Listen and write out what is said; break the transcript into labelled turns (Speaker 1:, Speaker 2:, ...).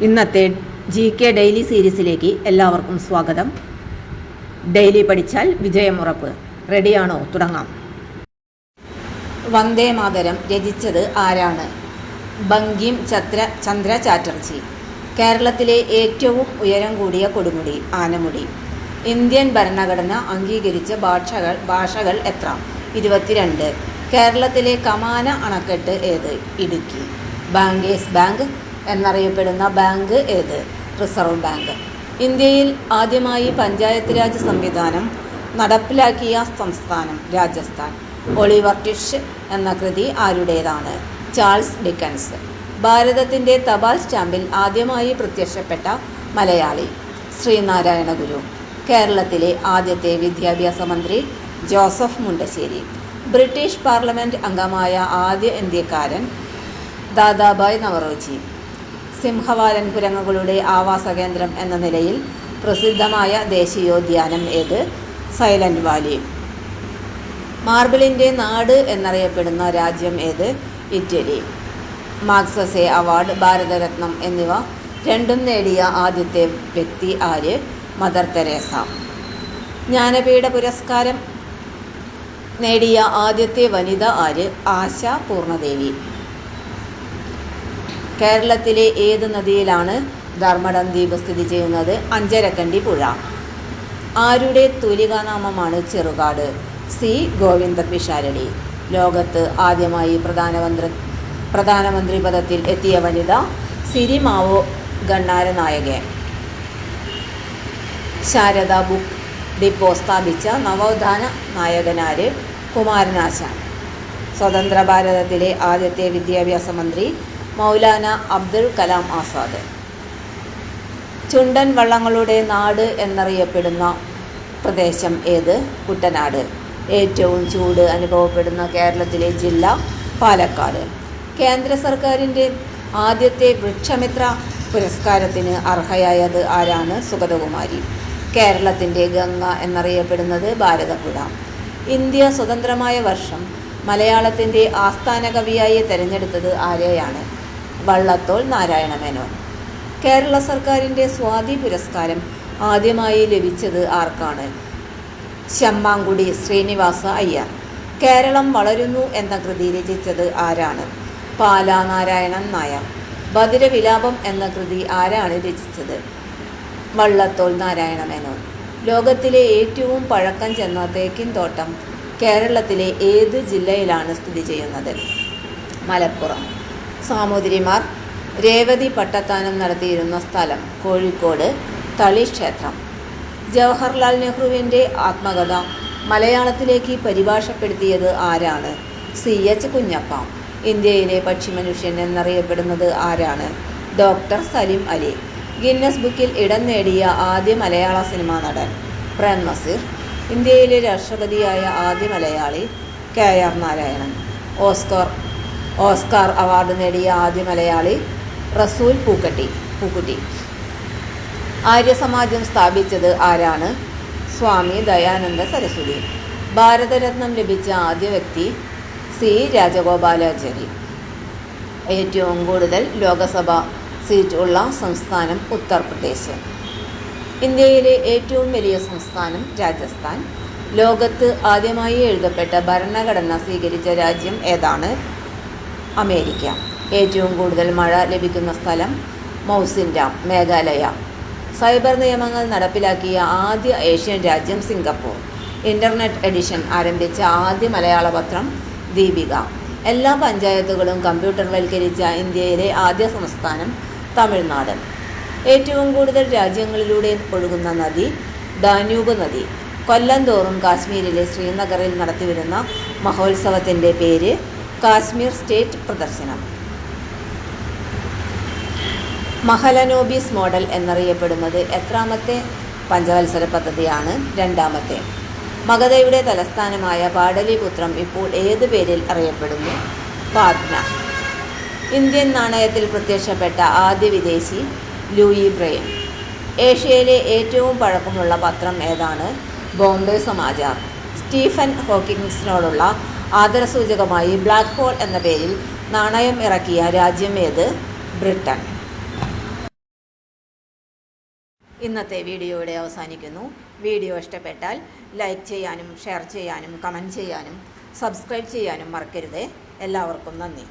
Speaker 1: ഇന്നത്തെ GK daily സീരീസിലേക്ക് എല്ലാവർക്കും സ്വാഗതം. ഡെയിലി പഠിച്ചാൽ വിജയമുറപ്പ്. റെഡിയാണോ? തുടങ്ങാം. വന്ദേ മാതരം രചിച്ചത് ആരാണ്? ബങ്കിം ചന്ദ്ര ചാറ്റർജി. കേരളത്തിലെ ഏറ്റവും ഉയരം കൂടിയ കൊടുമുടി ആനമുടി. ഇന്ത്യൻ ഭരണഘടന അംഗീകരിച്ച ഭാഷകൾ എത്ര? 22. കേരളത്തിലെ കമാന അണക്കെട്ട് ഏത്? ഇടുക്കി. ബാങ്കേഴ്സ് ബാങ്ക് എന്നറിയപ്പെടുന്ന ബാങ്ക് ഏത്? Reserve bank. ഇന്ത്യയിൽ ആദ്യമായി പഞ്ചായത്ത് രാജ് സംവിധാനം നടപ്പിലാക്കിയ സംസ്ഥാനം രാജസ്ഥാൻ. ഒളിവർ ട്വിസ്റ്റ് എന്ന കൃതി ആരുടേതാണ്? Charles Dickens. ഭാരതത്തിൻ്റെ തപാൽ സ്റ്റാമ്പിൽ ആദ്യമായി പ്രത്യക്ഷപ്പെട്ട മലയാളി ശ്രീനാരായണ ഗുരു. കേരളത്തിലെ ആദ്യത്തെ വിദ്യാഭ്യാസ മന്ത്രി ജോസഫ് മുണ്ടശ്ശേരി. ബ്രിട്ടീഷ് പാർലമെൻറ്റ് അംഗമായ ആദ്യ ഇന്ത്യക്കാരൻ ദാദാഭായ് നവറോജി. സിംഹവാലൻ കുരങ്ങുകളുടെ ആവാസ കേന്ദ്രം എന്ന നിലയിൽ പ്രസിദ്ധമായ ദേശീയോദ്യാനം ഏത്? Silent Valley. മാർബിളിൻ്റെ നാട് എന്നറിയപ്പെടുന്ന രാജ്യം ഏത്? ഇറ്റലി. മാഗ്സസെ അവാർഡ്, ഭാരതരത്നം എന്നിവ രണ്ടും നേടിയ ആദ്യത്തെ വ്യക്തി ആര്? Mother Teresa. ജ്ഞാനപീഠ പുരസ്കാരം നേടിയ ആദ്യത്തെ വനിത ആര്? ആശ പൂർണദേവി. കേരളത്തിലെ ഏത് നദിയിലാണ് ധർമ്മടം ദ്വീപ് സ്ഥിതി ചെയ്യുന്നത്? അഞ്ചരക്കണ്ടി പുഴ. ആരുടെ തൂലികാനാമമാണ് ചെറുകാട്? സി ഗോവിന്ദ പിഷാരടി. ലോകത്ത് ആദ്യമായി പ്രധാനമന്ത്രി പദത്തിൽ എത്തിയ വനിത? സിരിമാവോ ഗണ്ണാരനായകെ. ശാരദ ബുക്ക് ഡിപ്പോ സ്ഥാപിച്ച നവോത്ഥാന നായകനാര്? കുമാരനാശാൻ. സ്വതന്ത്ര ഭാരതത്തിലെ ആദ്യത്തെ വിദ്യാഭ്യാസ മന്ത്രി മൗലാന അബ്ദുൽ കലാം ആസാദ്. ചുണ്ടൻ വള്ളങ്ങളുടെ നാട് എന്നറിയപ്പെടുന്ന പ്രദേശം ഏത്? കുട്ടനാട്. ഏറ്റവും ചൂട് അനുഭവപ്പെടുന്ന കേരളത്തിലെ ജില്ല? പാലക്കാട്. കേന്ദ്ര സർക്കാരിൻ്റെ ആദ്യത്തെ വൃക്ഷമിത്ര പുരസ്കാരത്തിന് അർഹയായത് ആരാണ്? സുഗതകുമാരി. കേരളത്തിൻ്റെ ഗംഗ എന്നറിയപ്പെടുന്നത് ഭാരതപ്പുഴ. ഇന്ത്യ സ്വതന്ത്രമായ വർഷം മലയാളത്തിൻ്റെ ആസ്ഥാന കവിയായി തിരഞ്ഞെടുത്തത് ആരെയാണ്? വള്ളത്തോൾ നാരായണ മേനോൻ. കേരള സർക്കാരിൻ്റെ സ്വാതി പുരസ്കാരം ആദ്യമായി ലഭിച്ചത് ആർക്കാണ്? ശമ്മാങ്കുടി ശ്രീനിവാസ അയ്യർ. കേരളം വളരുന്നു എന്ന കൃതി രചിച്ചത് ആരാണ്? പാലാ നാരായണൻ നായർ. ബദിരവിലാപം എന്ന കൃതി ആരാണ് രചിച്ചത്? വള്ളത്തോൾ നാരായണ മേനോൻ. ലോകത്തിലെ ഏറ്റവും പഴക്കം ചെന്ന തേക്കിൻ തോട്ടം കേരളത്തിലെ ഏത് ജില്ലയിലാണ് സ്ഥിതി ചെയ്യുന്നത്? മലപ്പുറം. സാമൂതിരിമാർ രേവതി പട്ടത്താനം നടത്തിയിരുന്ന സ്ഥലം? കോഴിക്കോട് തളി ക്ഷേത്രം. ജവഹർലാൽ നെഹ്റുവിൻ്റെ ആത്മകഥ മലയാളത്തിലേക്ക് പരിഭാഷപ്പെടുത്തിയത് ആരാണ്? CH കുഞ്ഞപ്പ. ഇന്ത്യയിലെ പക്ഷിമനുഷ്യൻ എന്നറിയപ്പെടുന്നത് ആരാണ്? ഡോക്ടർ സലിം അലി. ഗിന്നസ് ബുക്കിൽ ഇടം നേടിയ ആദ്യ മലയാള സിനിമാ നടൻ? പ്രേം നസീർ. ഇന്ത്യയിലെ രാഷ്ട്രപതിയായ ആദ്യ Malayali? KR Narayanan. Oscar award നേടിയ ആദ്യ മലയാളി? റസൂൽ പൂക്കുട്ടി. ആര്യസമാജം സ്ഥാപിച്ചത് ആരാണ്? സ്വാമി ദയാനന്ദ സരസ്വതി. ഭാരതരത്നം ലഭിച്ച ആദ്യ വ്യക്തി? സി രാജഗോപാലാചാരി. ഏറ്റവും കൂടുതൽ ലോകസഭാ സീറ്റ് ഉള്ള സംസ്ഥാനം? ഉത്തർപ്രദേശ്. ഇന്ത്യയിലെ ഏറ്റവും വലിയ സംസ്ഥാനം? രാജസ്ഥാൻ. ലോകത്ത് ആദ്യമായി എഴുതപ്പെട്ട ഭരണഘടന സ്വീകരിച്ച രാജ്യം ഏതാണ്? അമേരിക്ക. ഏറ്റവും കൂടുതൽ മഴ ലഭിക്കുന്ന സ്ഥലം? മൗസിൻഡാം, മേഘാലയ. സൈബർ നിയമങ്ങൾ നടപ്പിലാക്കിയ ആദ്യ ഏഷ്യൻ രാജ്യം? സിംഗപ്പൂർ. ഇൻ്റർനെറ്റ് എഡിഷൻ ആരംഭിച്ച ആദ്യ മലയാള പത്രം? ദീപിക. എല്ലാ പഞ്ചായത്തുകളും കമ്പ്യൂട്ടർവൽക്കരിച്ച ഇന്ത്യയിലെ ആദ്യ സംസ്ഥാനം? തമിഴ്നാട്. ഏറ്റവും കൂടുതൽ രാജ്യങ്ങളിലൂടെ ഒഴുകുന്ന നദി? ഡാന്യൂബ് നദി. കൊല്ലം തോറും കാശ്മീരിലെ ശ്രീനഗറിൽ നടത്തിവരുന്ന മഹോത്സവത്തിൻ്റെ പേര്? കാശ്മീർ സ്റ്റേറ്റ് പ്രദർശനം. മഹലനോബിസ് മോഡൽ എന്നറിയപ്പെടുന്നത് എത്രാമത്തെ പഞ്ചവത്സര പദ്ധതിയാണ്? രണ്ടാമത്തെ. മഗധയുടെ തലസ്ഥാനമായ പാടലിപുത്രം ഇപ്പോൾ ഏത് പേരിൽ അറിയപ്പെടുന്നു? പാറ്റ്ന. ഇന്ത്യൻ നാണയത്തിൽ പ്രത്യക്ഷപ്പെട്ട ആദ്യ വിദേശി? Louis Braille. ഏഷ്യയിലെ ഏറ്റവും പഴക്കമുള്ള പത്രം ഏതാണ്? ബോംബെ സമാചാർ. സ്റ്റീഫൻ ഹോക്കിൻസിനോടുള്ള ആദരസൂചകമായി ബ്ലാക്ക് ഹോൾ എന്ന പേരിൽ നാണയം ഇറക്കിയ രാജ്യം ഏത്? ബ്രിട്ടൻ. ഇന്നത്തെ വീഡിയോ ഇവിടെ അവസാനിക്കുന്നു. വീഡിയോ ഇഷ്ടപ്പെട്ടാൽ ലൈക്ക് ചെയ്യാനും ഷെയർ ചെയ്യാനും കമൻറ്റ് ചെയ്യാനും സബ്സ്ക്രൈബ് ചെയ്യാനും മറക്കരുതേ. എല്ലാവർക്കും നന്ദി.